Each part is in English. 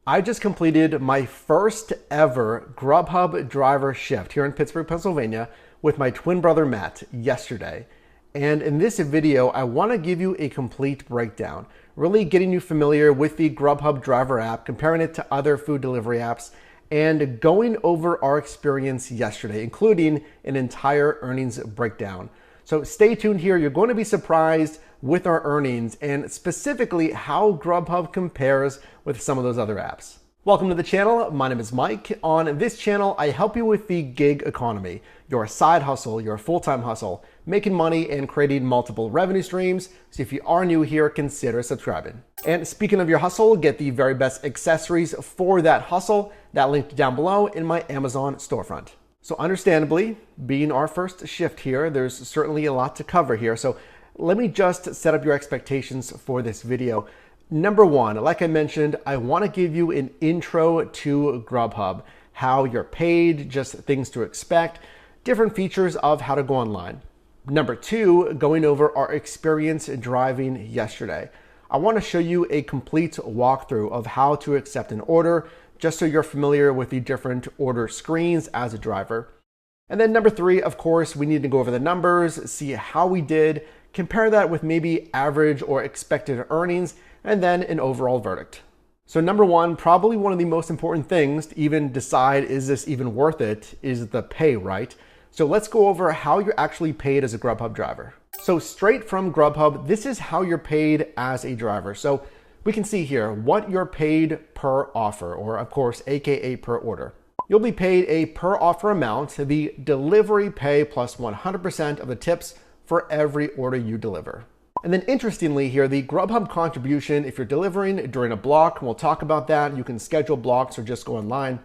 I just completed my first ever Grubhub driver shift here in Pittsburgh, Pennsylvania with my twin brother Matt yesterday. And in this video, I want to give you a complete breakdown, really getting you familiar with the Grubhub driver app, comparing it to other food delivery apps, and going over our experience yesterday, including an entire earnings breakdown. So stay tuned here. You're going to be surprised with our earnings and specifically how Grubhub compares with some of those other apps. Welcome to the channel. My name is Mike. On this channel, I help you with the gig economy, your side hustle, your full-time hustle, making money and creating multiple revenue streams. So if you are new here, consider subscribing. And speaking of your hustle, get the very best accessories for that hustle. That linked down below in my Amazon storefront. So understandably, being our first shift here, there's certainly a lot to cover here. So let me just set up your expectations for this video. Number one, like I mentioned, I want to give you an intro to Grubhub, how you're paid, just things to expect, different features of how to go online. Number two, going over our experience driving yesterday. I want to show you a complete walkthrough of how to accept an order, just so you're familiar with the different order screens as a driver. And then number three, of course, we need to go over the numbers, see how we did, compare that with maybe average or expected earnings, and then an overall verdict. So number one, probably one of the most important things to even decide, is this even worth it, is the pay, right? So let's go over how you're actually paid as a Grubhub driver. So straight from Grubhub, this is how you're paid as a driver. So we can see here what you're paid per offer, or of course, AKA per order. You'll be paid a per offer amount, the delivery pay plus 100% of the tips for every order you deliver. And then interestingly here, the Grubhub contribution, if you're delivering during a block, we'll talk about that. You can schedule blocks or just go online.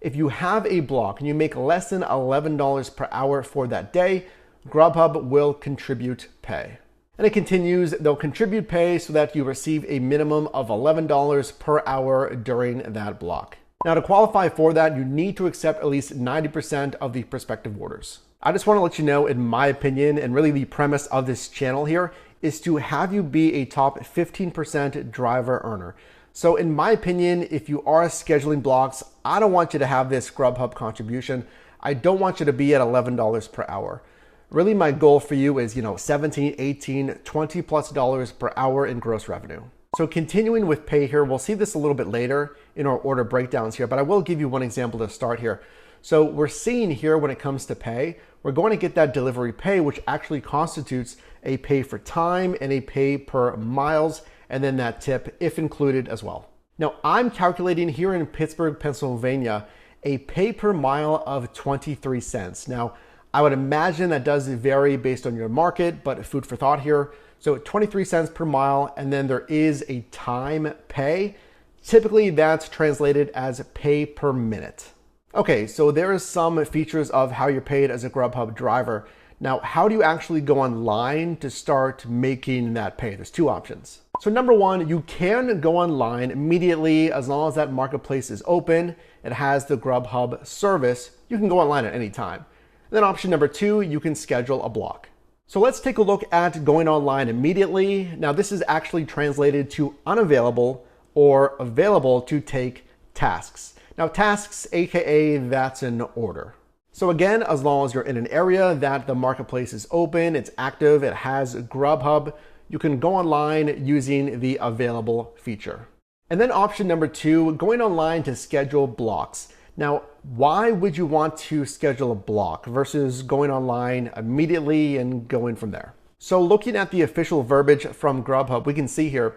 If you have a block and you make less than $11 per hour for that day, Grubhub will contribute pay. And it continues, they'll contribute pay so that you receive a minimum of $11 per hour during that block. Now to qualify for that, you need to accept at least 90% of the prospective orders. I just want to let you know, in my opinion, and really the premise of this channel here, is to have you be a top 15% driver earner. So in my opinion, if you are scheduling blocks, I don't want you to have this Grubhub contribution. I don't want you to be at $11 per hour. Really, my goal for you is, $17, $18, $20+ per hour in gross revenue. So continuing with pay here, we'll see this a little bit later in our order breakdowns here, but I will give you one example to start here. So we're seeing here when it comes to pay, we're going to get that delivery pay, which actually constitutes a pay for time and a pay per miles, and then that tip if included as well. Now I'm calculating here in Pittsburgh, Pennsylvania, a pay per mile of 23 cents. Now, I would imagine that does vary based on your market, but food for thought here. So 23 cents per mile, and then there is a time pay. Typically that's translated as pay per minute. Okay, so there is some features of how you're paid as a Grubhub driver. Now, how do you actually go online to start making that pay? There's two options. So number one, you can go online immediately as long as that marketplace is open. It has the Grubhub service. You can go online at any time. Then option number two, you can schedule a block. So let's take a look at going online immediately. Now this is actually translated to unavailable or available to take tasks. Now tasks, AKA that's an order. So again, as long as you're in an area that the marketplace is open, it's active, it has Grubhub, you can go online using the available feature. And then option number two, going online to schedule blocks. Now, why would you want to schedule a block versus going online immediately and going from there? So looking at the official verbiage from Grubhub, we can see here,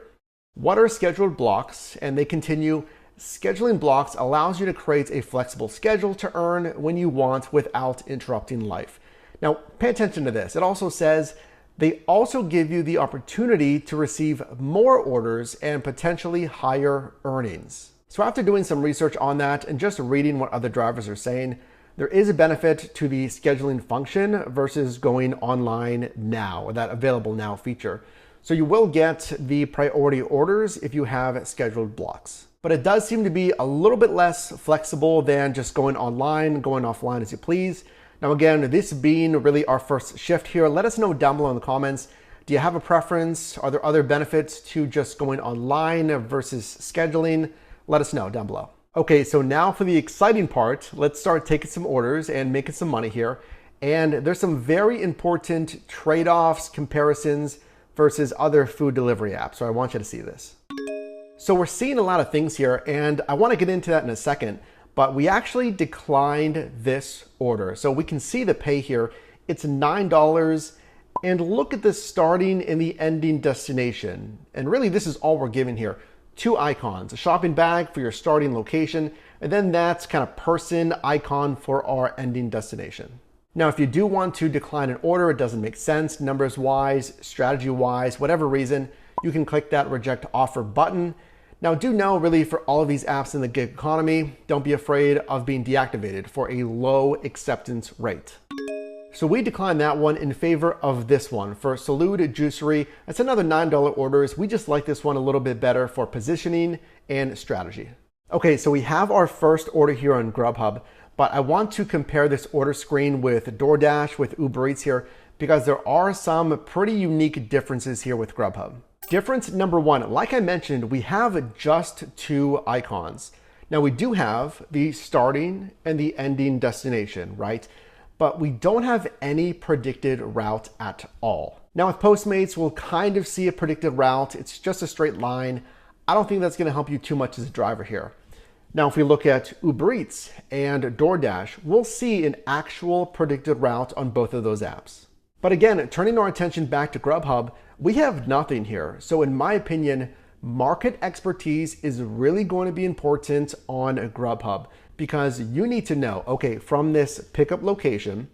what are scheduled blocks? And they continue, scheduling blocks allows you to create a flexible schedule to earn when you want without interrupting life. Now, pay attention to this. It also says they also give you the opportunity to receive more orders and potentially higher earnings. So after doing some research on that and just reading what other drivers are saying, there is a benefit to the scheduling function versus going online now, or that available now feature. So you will get the priority orders if you have scheduled blocks. But it does seem to be a little bit less flexible than just going online, going offline as you please. Now again, this being really our first shift here, let us know down below in the comments. Do you have a preference? Are there other benefits to just going online versus scheduling? Let us know down below. Okay, so now for the exciting part, let's start taking some orders and making some money here. And there's some very important trade-offs, comparisons versus other food delivery apps. So I want you to see this. So we're seeing a lot of things here, and I want to get into that in a second, but we actually declined this order. So we can see the pay here. It's $9, and look at the starting and the ending destination. And really this is all we're given here. 2 icons, a shopping bag for your starting location, and then that's kind of person icon for our ending destination. Now, if you do want to decline an order, it doesn't make sense, numbers wise, strategy wise, whatever reason, you can click that reject offer button. Now, do know really for all of these apps in the gig economy, don't be afraid of being deactivated for a low acceptance rate. So we declined that one in favor of this one for Salud Juicery. That's another $9 orders. We just like this one a little bit better for positioning and strategy. Okay, so we have our first order here on Grubhub, but I want to compare this order screen with DoorDash, with Uber Eats here, because there are some pretty unique differences here with Grubhub. Difference number one, like I mentioned, we have just 2 icons. Now we do have the starting and the ending destination, right? But we don't have any predicted route at all. Now with Postmates, we'll kind of see a predicted route. It's just a straight line. I don't think that's gonna help you too much as a driver here. Now, if we look at Uber Eats and DoorDash, we'll see an actual predicted route on both of those apps. But again, turning our attention back to Grubhub, we have nothing here. So in my opinion, market expertise is really going to be important on Grubhub, because you need to know, okay, from this pickup location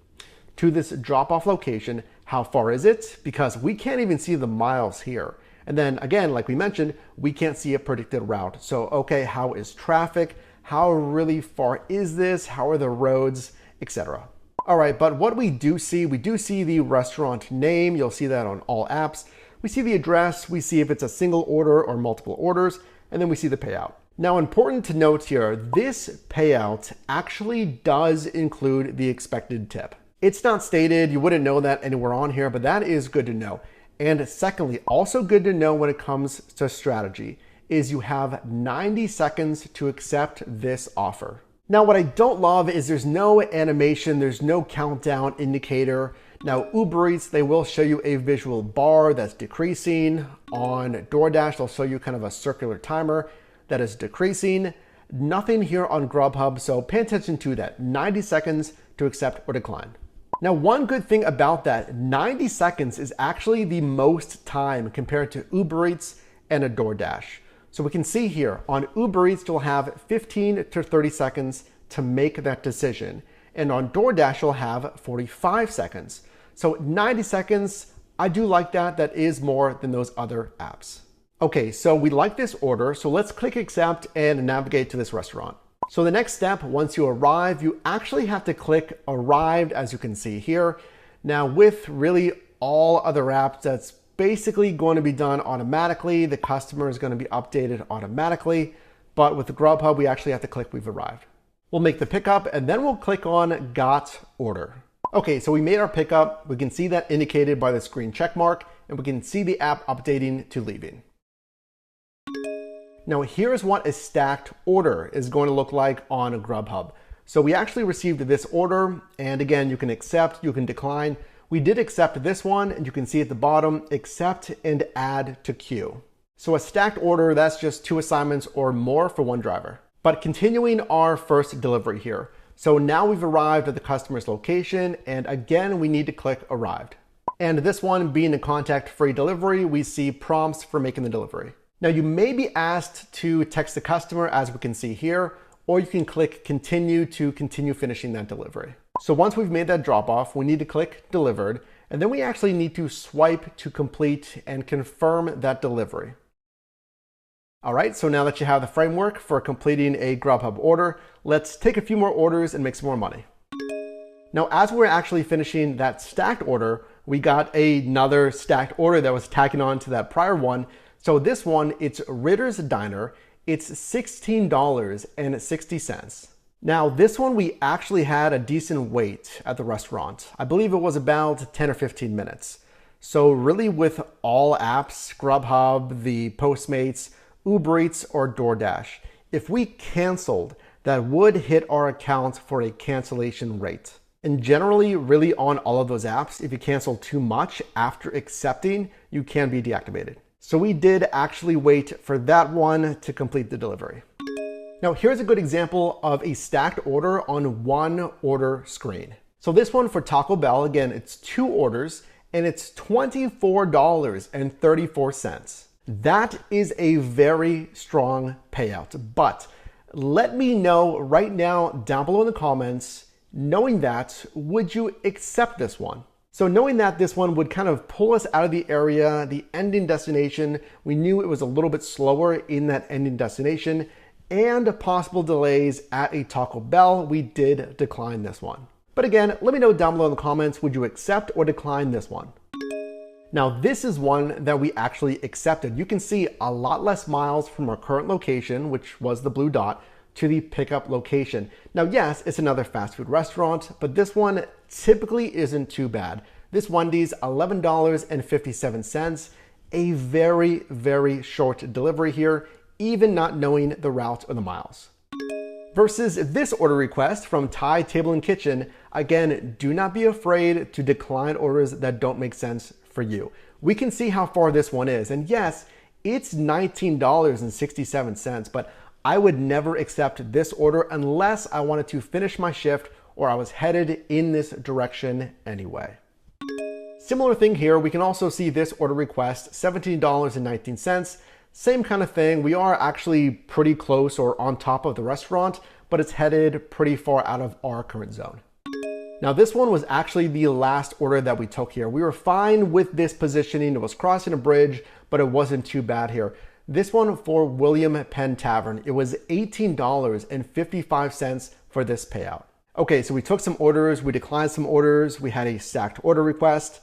to this drop-off location, how far is it? Because we can't even see the miles here. And then again, like we mentioned, we can't see a predicted route. So, okay, how is traffic? How really far is this? How are the roads, etc. All right, but what we do see the restaurant name. You'll see that on all apps. We see the address. We see if it's a single order or multiple orders, and then we see the payout. Now, important to note here, this payout actually does include the expected tip. It's not stated, you wouldn't know that anywhere on here, but that is good to know. And secondly, also good to know when it comes to strategy, is you have 90 seconds to accept this offer. Now, what I don't love is there's no animation, there's no countdown indicator. Now, Uber Eats, they will show you a visual bar that's decreasing. On DoorDash, they'll show you kind of a circular timer that is decreasing. Nothing here on Grubhub, so pay attention to that. 90 seconds to accept or decline. Now, one good thing about that, 90 seconds is actually the most time compared to Uber Eats and a DoorDash. So we can see here on Uber Eats, you'll have 15 to 30 seconds to make that decision. And on DoorDash, you'll have 45 seconds. So 90 seconds, I do like that. That is more than those other apps. Okay, so we like this order. So let's click accept and navigate to this restaurant. So the next step, once you arrive, you actually have to click arrived, as you can see here. Now with really all other apps, that's basically going to be done automatically. The customer is going to be updated automatically. But with the Grubhub, we actually have to click we've arrived. We'll make the pickup and then we'll click on got order. Okay, so we made our pickup. We can see that indicated by the screen check mark, and we can see the app updating to leaving. Now here's what a stacked order is going to look like on Grubhub. So we actually received this order, and again, you can accept, you can decline. We did accept this one, and you can see at the bottom, accept and add to queue. So a stacked order, that's just 2 assignments or more for one driver. But continuing our first delivery here. So now we've arrived at the customer's location, and again, we need to click arrived. And this one being a contact-free delivery, we see prompts for making the delivery. Now you may be asked to text the customer, as we can see here, or you can click continue to continue finishing that delivery. So once we've made that drop off, we need to click delivered, and then we actually need to swipe to complete and confirm that delivery. All right, so now that you have the framework for completing a Grubhub order, let's take a few more orders and make some more money. Now, as we're actually finishing that stacked order, we got another stacked order that was tacking on to that prior one. So this one, it's Ritter's Diner. It's $16.60. Now this one, we actually had a decent wait at the restaurant. I believe it was about 10 or 15 minutes. So really with all apps, Grubhub, the Postmates, Uber Eats, or DoorDash, if we canceled, that would hit our account for a cancellation rate. And generally, really on all of those apps, if you cancel too much after accepting, you can be deactivated. So we did actually wait for that one to complete the delivery. Now here's a good example of a stacked order on one order screen. So this one for Taco Bell, again, it's 2 orders and it's $24.34. That is a very strong payout, but let me know right now down below in the comments, knowing that, would you accept this one? So knowing that this one would kind of pull us out of the area, the ending destination, we knew it was a little bit slower in that ending destination, and possible delays at a Taco Bell, we did decline this one. But again, let me know down below in the comments, would you accept or decline this one? Now this is one that we actually accepted. You can see a lot less miles from our current location, which was the blue dot, to the pickup location. Now yes, it's another fast food restaurant, but this one typically isn't too bad. This Wendy's, $11.57, a very, very short delivery here, even not knowing the route or the miles. Versus this order request from Thai Table and Kitchen, again, do not be afraid to decline orders that don't make sense for you. We can see how far this one is, and yes, it's $19.67, but I would never accept this order unless I wanted to finish my shift or I was headed in this direction anyway. Similar thing here, we can also see this order request, $17.19. Same kind of thing. We are actually pretty close or on top of the restaurant, but it's headed pretty far out of our current zone. Now this one was actually the last order that we took here. We were fine with this positioning. It was crossing a bridge, but it wasn't too bad here. This one for William Penn Tavern, it was $18.55 for this payout. Okay, so we took some orders, we declined some orders, we had a stacked order request.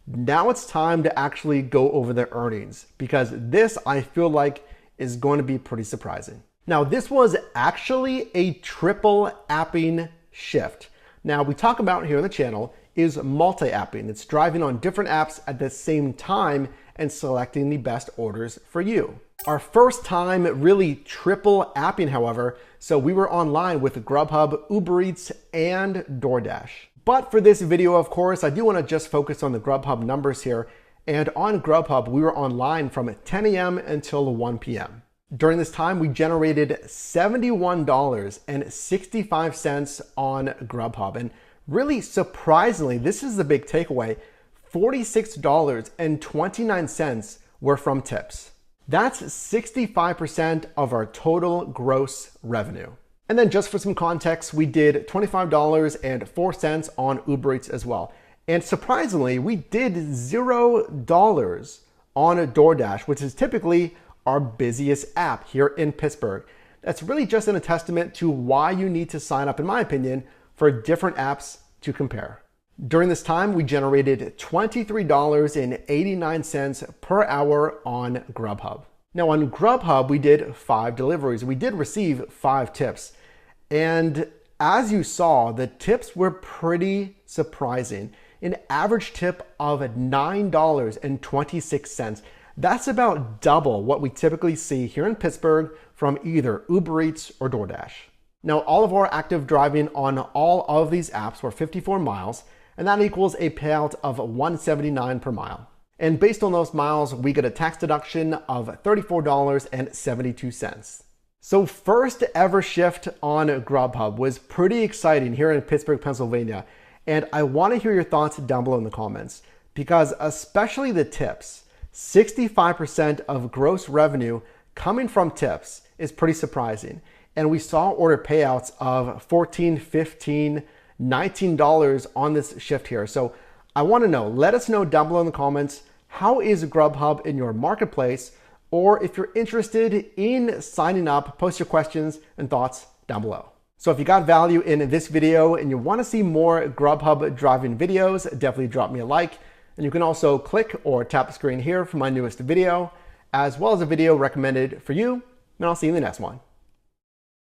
Now it's time to actually go over the earnings because this I feel like is going to be pretty surprising. Now this was actually a triple apping shift. Now we talk about here on the channel is multi-apping. It's driving on different apps at the same time and selecting the best orders for you. Our first time really triple apping, however, so we were online with Grubhub, Uber Eats, and DoorDash. But for this video, of course, I do want to just focus on the Grubhub numbers here. And on Grubhub, we were online from 10 a.m. until 1 p.m. During this time, we generated $71.65 on Grubhub. And really surprisingly, this is the big takeaway, $46.29 were from tips. That's 65% of our total gross revenue. And then just for some context, we did $25.04 on Uber Eats as well. And surprisingly, we did $0 on DoorDash, which is typically our busiest app here in Pittsburgh. That's really just a testament to why you need to sign up, in my opinion, for different apps to compare. During this time, we generated $23.89 per hour on Grubhub. Now on Grubhub, we did 5 deliveries. We did receive 5 tips. And as you saw, the tips were pretty surprising. An average tip of $9.26. That's about double what we typically see here in Pittsburgh from either Uber Eats or DoorDash. Now, all of our active driving on all of these apps were 54 miles, and that equals a payout of $179 per mile. And based on those miles, we get a tax deduction of $34.72. So first ever shift on Grubhub was pretty exciting here in Pittsburgh, Pennsylvania. And I want to hear your thoughts down below in the comments because especially the tips, 65% of gross revenue coming from tips is pretty surprising. And we saw order payouts of $14, $15, $19 on this shift here. So I want to know, let us know down below in the comments, how is Grubhub in your marketplace? Or if you're interested in signing up, post your questions and thoughts down below. So if you got value in this video and you want to see more Grubhub driving videos, definitely drop me a like. And you can also click or tap the screen here for my newest video, as well as a video recommended for you. And I'll see you in the next one.